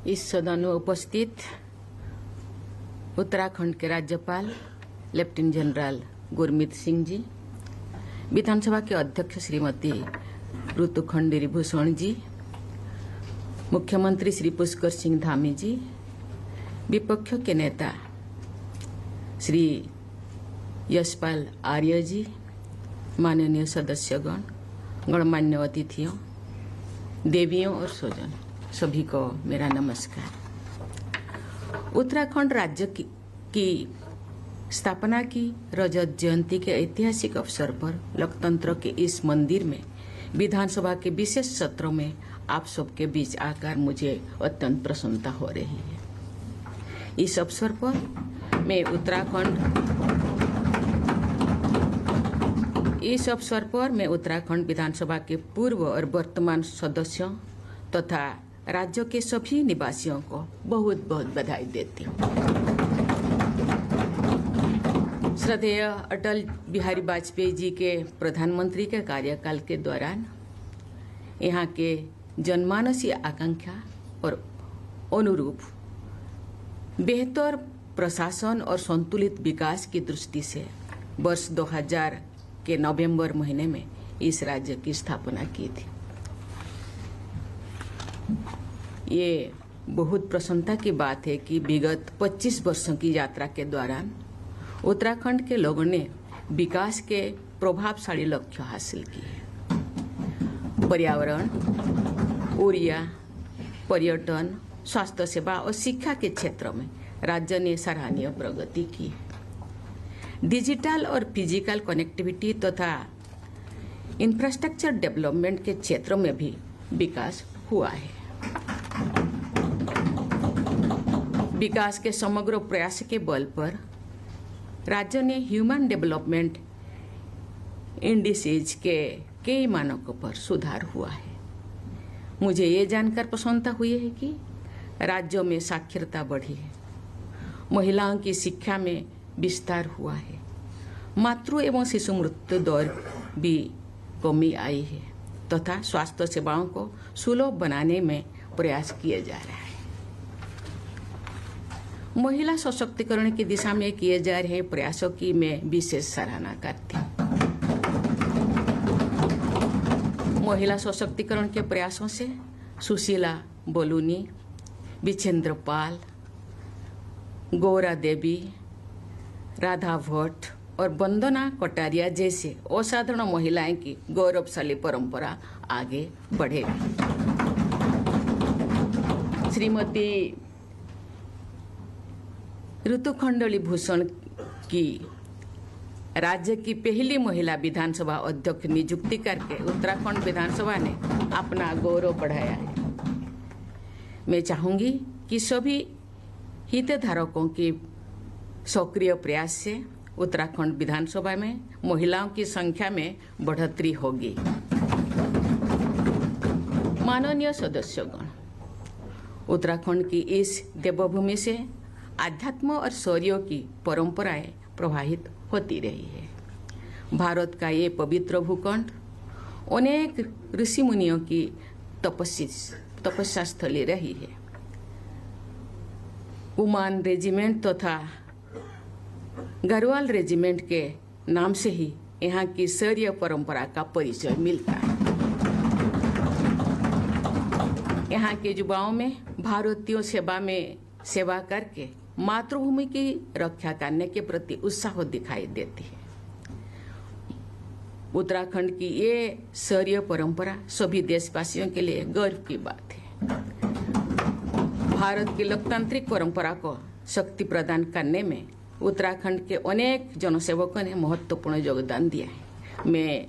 इस सदन में उपस्थित उत्तराखंड के राज्यपाल लेफ्टिनेंट जनरल गुरमीत सिंह जी, विधानसभा के अध्यक्ष श्रीमती ऋतु खंडेरी भूषण जी, मुख्यमंत्री श्री पुष्कर सिंह धामी जी, विपक्ष के नेता श्री यशपाल आर्य जी, माननीय सदस्यगण, गणमान्य अतिथियों, देवियों और स्वजन, सभी को मेरा नमस्कार। उत्तराखंड राज्य की स्थापना की रजत जयंती के ऐतिहासिक अवसर पर लोकतंत्र के इस मंदिर में विधानसभा के विशेष सत्रों में आप सबके बीच आकर मुझे अत्यंत प्रसन्नता हो रही है। इस अवसर पर मैं उत्तराखंड विधानसभा के पूर्व और वर्तमान सदस्यों तथा राज्य के सभी निवासियों को बहुत बहुत बधाई देती हूँ। श्रद्धेय अटल बिहारी वाजपेयी जी के प्रधानमंत्री के कार्यकाल के दौरान यहाँ के जनमानसीय आकांक्षा और अनुरूप बेहतर प्रशासन और संतुलित विकास की दृष्टि से वर्ष 2000 के नवंबर महीने में इस राज्य की स्थापना की थी। ये बहुत प्रसन्नता की बात है कि विगत 25 वर्षों की यात्रा के दौरान उत्तराखंड के लोगों ने विकास के प्रभावशाली लक्ष्य हासिल किए। पर्यावरण, ऊर्जा, पर्यटन, स्वास्थ्य सेवा और शिक्षा के क्षेत्र में राज्य ने सराहनीय प्रगति की। डिजिटल और फिजिकल कनेक्टिविटी तथा इंफ्रास्ट्रक्चर डेवलपमेंट के क्षेत्रों में भी विकास हुआ है। विकास के समग्र प्रयास के बल पर राज्य ने ह्यूमन डेवलपमेंट इंडिसेज के कई मानकों पर सुधार हुआ है। मुझे ये जानकर प्रसन्नता हुई है कि राज्यों में साक्षरता बढ़ी है, महिलाओं की शिक्षा में विस्तार हुआ है, मातृ एवं शिशु मृत्यु दर भी कमी आई है तथा स्वास्थ्य सेवाओं को सुलभ बनाने में प्रयास किए जा रहा है। महिला सशक्तिकरण की दिशा में किए जा रहे प्रयासों की मैं विशेष सराहना करती हूँ। महिला सशक्तिकरण के प्रयासों से सुशीला बोलूनी, विछेंद्र पाल, गौरा देवी, राधा भट्ट और वंदना कटारिया जैसे असाधारण महिलाएं की गौरवशाली परंपरा आगे बढ़ेगी। श्रीमती ऋतु खंडेरी भूषण की राज्य की पहली महिला विधानसभा अध्यक्ष नियुक्ति करके उत्तराखंड विधानसभा ने अपना गौरव बढ़ाया है। मैं चाहूंगी कि सभी हितधारकों के सक्रिय प्रयास से उत्तराखंड विधानसभा में महिलाओं की संख्या में बढ़ोतरी होगी। माननीय सदस्यगण, उत्तराखंड की इस देवभूमि से आध्यात्म और शौर्य की परंपराएं प्रवाहित होती रही है। भारत का ये पवित्र भूखंड अनेक ऋषि मुनियों की तपस्या स्थली रही है। कुमान रेजिमेंट तथा गढ़वाल रेजिमेंट के नाम से ही यहाँ की शौर्य परंपरा का परिचय मिलता है। यहाँ के युवाओं में भारतीयों सेवा करके मातृभूमि की रक्षा करने के प्रति उत्साह दिखाई देती है। उत्तराखंड की ये शौर्य परंपरा सभी देशवासियों के लिए गर्व की बात है। भारत की लोकतांत्रिक परंपरा को शक्ति प्रदान करने में उत्तराखंड के अनेक जनसेवकों ने महत्वपूर्ण योगदान दिया है। मैं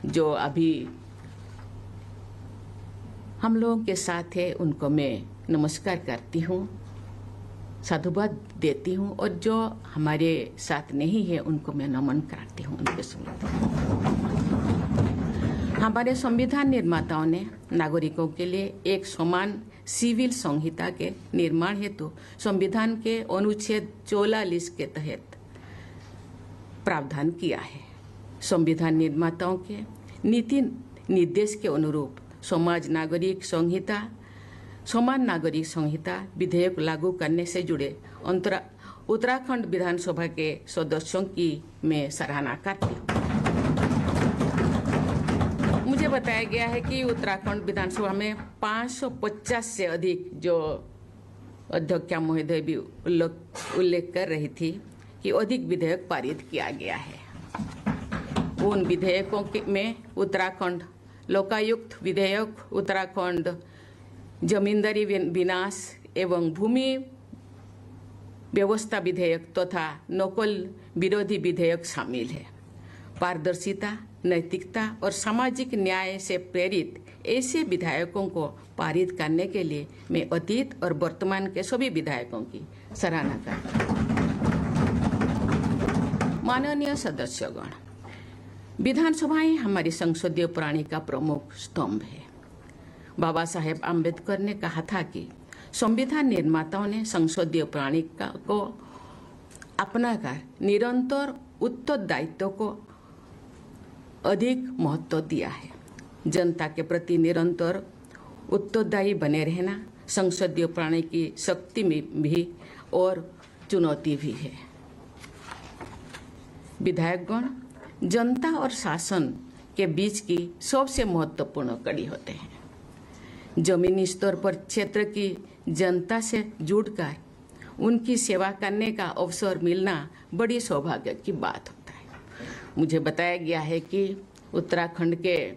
जो अभी हम लोगों के साथ है उनको मैं नमस्कार करती हूँ, साधुवाद देती हूँ, और जो हमारे साथ नहीं है उनको मैं नमन करती हूँ, उनके स्मृति। हमारे संविधान निर्माताओं ने नागरिकों के लिए एक समान सिविल संहिता के निर्माण हेतु संविधान के अनुच्छेद 44 के तहत प्रावधान किया है। संविधान निर्माताओं के नीति निर्देश के अनुरूप समाज नागरिक संहिता समान नागरिक संहिता विधेयक लागू करने से जुड़े उत्तराखंड विधानसभा के सदस्यों की मैं सराहना करती हूँ। मुझे बताया गया है कि उत्तराखंड विधानसभा में 550 से अधिक, जो अध्यक्ष महोदय भी उल्लेख कर रही थी कि अधिक विधेयक पारित किया गया है। उन विधेयकों में उत्तराखंड लोकायुक्त विधेयक, उत्तराखंड जमींदारी विनाश एवं भूमि व्यवस्था विधेयक तथा नकल विरोधी विधेयक शामिल है। पारदर्शिता, नैतिकता और सामाजिक न्याय से प्रेरित ऐसे विधेयकों को पारित करने के लिए मैं अतीत और वर्तमान के सभी विधायकों की सराहना करती हूँ। माननीय सदस्यगण, विधानसभाएं हमारी संसदीय प्रणाली का प्रमुख स्तंभ है। बाबा साहेब आम्बेडकर ने कहा था कि संविधान निर्माताओं ने संसदीय प्रणाली को अपनाकर निरंतर उत्तरदायित्व को अधिक महत्व दिया है। जनता के प्रति निरंतर उत्तरदायी बने रहना संसदीय प्रणाली की शक्ति में भी और चुनौती भी है। विधायकगण जनता और शासन के बीच की सबसे महत्वपूर्ण कड़ी होते हैं। जमीनी स्तर पर क्षेत्र की जनता से जुड़कर उनकी सेवा करने का अवसर मिलना बड़ी सौभाग्य की बात होता है। मुझे बताया गया है कि उत्तराखंड के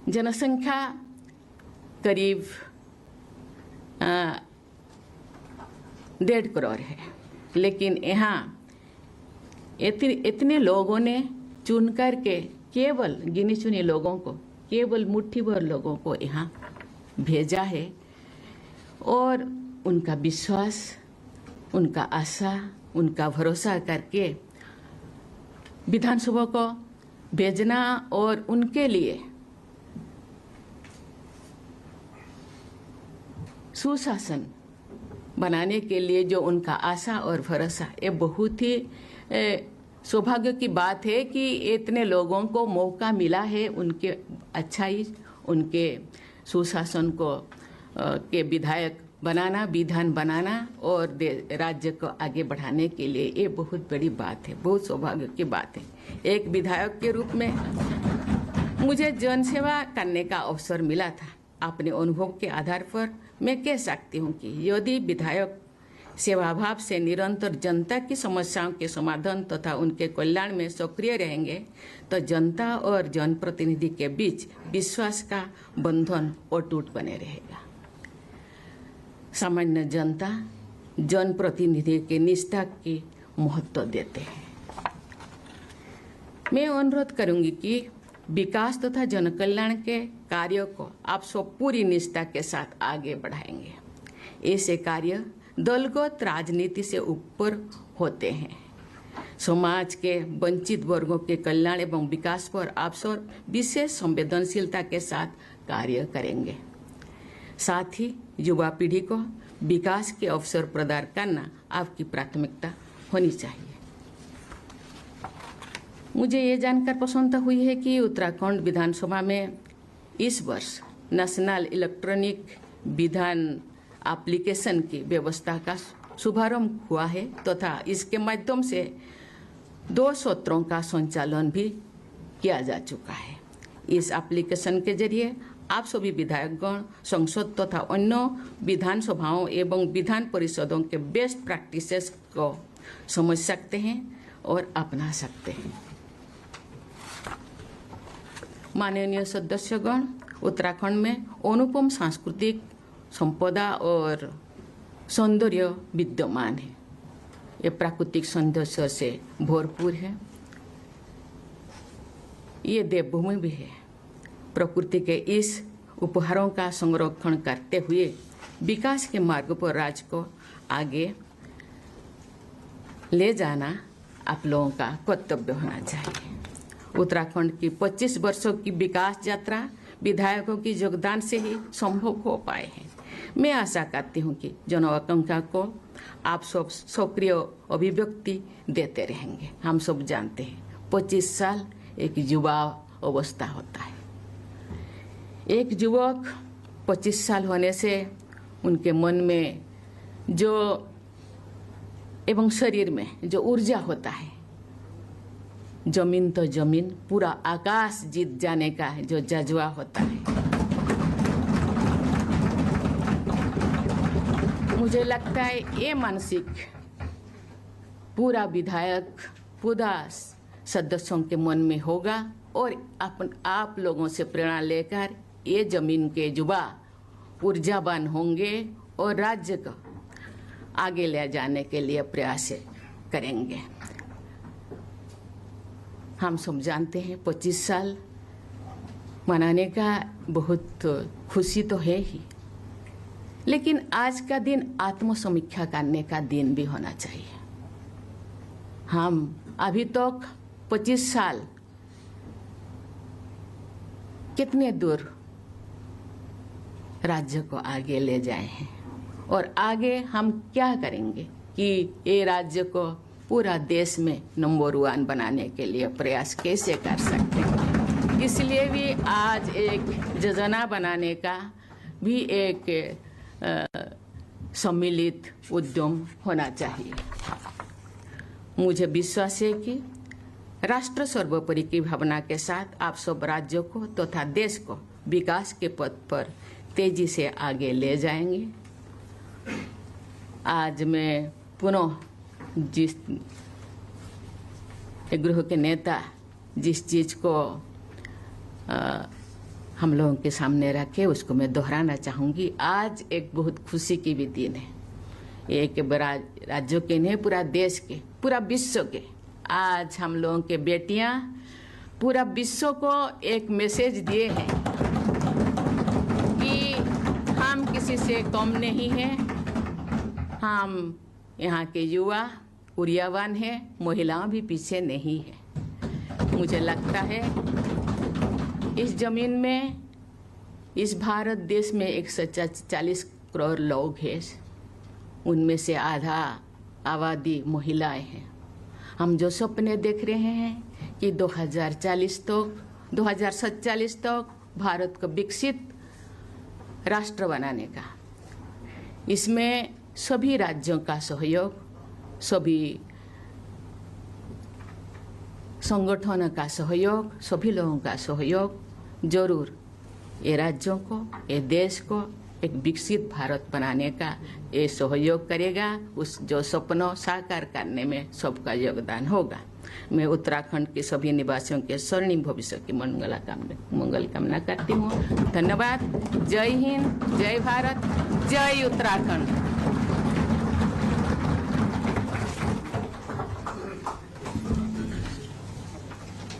जनसंख्या करीब 1.5 करोड़ है, लेकिन यहाँ इतने लोगों ने चुन करके केवल गिनी चुनी लोगों को, केवल मुट्ठी भर लोगों को यहाँ भेजा है और उनका विश्वास, उनका आशा, उनका भरोसा करके विधानसभा को भेजना और उनके लिए सुशासन बनाने के लिए जो उनका आशा और भरोसा, ये बहुत ही सौभाग्य की बात है कि इतने लोगों को मौका मिला है उनके अच्छाई, उनके सुशासन को के विधायक बनाना, विधान बनाना और राज्य को आगे बढ़ाने के लिए। ये बहुत बड़ी बात है, बहुत सौभाग्य की बात है। एक विधायक के रूप में मुझे जनसेवा करने का अवसर मिला था। अपने अनुभव के आधार पर मैं कह सकती हूँ कि यदि विधायक सेवाभाव से निरंतर जनता की समस्याओं के समाधान तथा उनके कल्याण में सक्रिय रहेंगे तो जनता और जनप्रतिनिधि के बीच विश्वास का बंधन अटूट बने रहेगा। सामान्य जनता जनप्रतिनिधि के निष्ठा की महत्व देते हैं। मैं अनुरोध करूंगी कि विकास तथा जनकल्याण के कार्यों को आप सब पूरी निष्ठा के साथ आगे बढ़ाएंगे। ऐसे कार्य दलगत राजनीति से ऊपर होते हैं। समाज के वंचित वर्गों के कल्याण एवं विकास पर आप सब विशेष संवेदनशीलता के साथ कार्य करेंगे। साथ ही युवा पीढ़ी को विकास के अवसर प्रदान करना आपकी प्राथमिकता होनी चाहिए। मुझे ये जानकर प्रसन्नता हुई है कि उत्तराखंड विधानसभा में इस वर्ष नेशनल इलेक्ट्रॉनिक विधान एप्लीकेशन की व्यवस्था का शुभारंभ हुआ है तथा इसके माध्यम से 2 सत्रों का संचालन भी किया जा चुका है। इस एप्लीकेशन के जरिए आप सभी विधायकगण संसद तथा अन्य विधानसभाओं एवं विधान परिषदों के बेस्ट प्रैक्टिसेस को समझ सकते हैं और अपना सकते हैं। माननीय सदस्यगण, उत्तराखंड में अनुपम सांस्कृतिक संपदा और सौंदर्य विद्यमान है। ये प्राकृतिक सौंदर्य से भरपूर है। ये देवभूमि भी है। प्रकृति के इस उपहारों का संरक्षण करते हुए विकास के मार्ग पर राज्य को आगे ले जाना आप लोगों का कर्तव्य होना चाहिए। उत्तराखंड की 25 वर्षों की विकास यात्रा विधायकों की योगदान से ही संभव हो पाए हैं। मैं आशा करती हूँ कि जन आकांक्षा को आप सब सक्रिय अभिव्यक्ति देते रहेंगे। हम सब जानते हैं 25 साल एक युवा अवस्था होता है। एक युवक 25 साल होने से उनके मन में जो एवं शरीर में जो ऊर्जा होता है, जमीन तो जमीन, पूरा आकाश जीत जाने का जो जज्बा होता है, मुझे लगता है ये मानसिक पूरा विधायक, पूरा सदस्यों के मन में होगा और आप लोगों से प्रेरणा लेकर ये जमीन के युवा ऊर्जावान होंगे और राज्य को आगे ले जाने के लिए प्रयास करेंगे। हम सब जानते हैं 25 साल मनाने का बहुत खुशी तो है ही, लेकिन आज का दिन आत्मसमीक्षा करने का दिन भी होना चाहिए। हम अभी तक 25 साल कितने दूर राज्य को आगे ले जाए हैं और आगे हम क्या करेंगे कि ये राज्य को पूरा देश में नंबर 1 बनाने के लिए प्रयास कैसे कर सकते हैं। इसलिए भी आज एक योजना बनाने का भी एक सम्मिलित उद्यम होना चाहिए। मुझे विश्वास है कि राष्ट्र सर्वोपरि की भावना के साथ आप सब राज्यों को तथा देश को विकास के पथ पर तेजी से आगे ले जाएंगे। आज मैं पुनः जिस गृह के नेता जिस चीज को हम लोगों के सामने रखे उसको मैं दोहराना चाहूँगी। आज एक बहुत खुशी की भी दिन है, एक बड़ा राज्यों के नहीं, पूरा देश के, पूरा विश्व के। आज हम लोगों के बेटियां पूरा विश्व को एक मैसेज दिए हैं कि हम किसी से कम नहीं हैं, हम यहाँ के युवा ऊर्जावान हैं, महिलाएं भी पीछे नहीं है। मुझे लगता है इस जमीन में, इस भारत देश में 140 करोड़ लोग हैं, उनमें से आधा आबादी महिलाएं हैं। हम जो सपने देख रहे हैं कि 2047 तक भारत को विकसित राष्ट्र बनाने का, इसमें सभी राज्यों का सहयोग, सभी संगठनों का सहयोग, सभी लोगों का सहयोग जरूर ये राज्यों को, ये देश को एक विकसित भारत बनाने का ये सहयोग करेगा। उस जो सपनों साकार करने में सबका योगदान होगा। मैं उत्तराखंड के सभी निवासियों के स्वर्णिम भविष्य की मंगल कामना करती हूँ। धन्यवाद। जय हिंद, जय भारत, जय उत्तराखंड।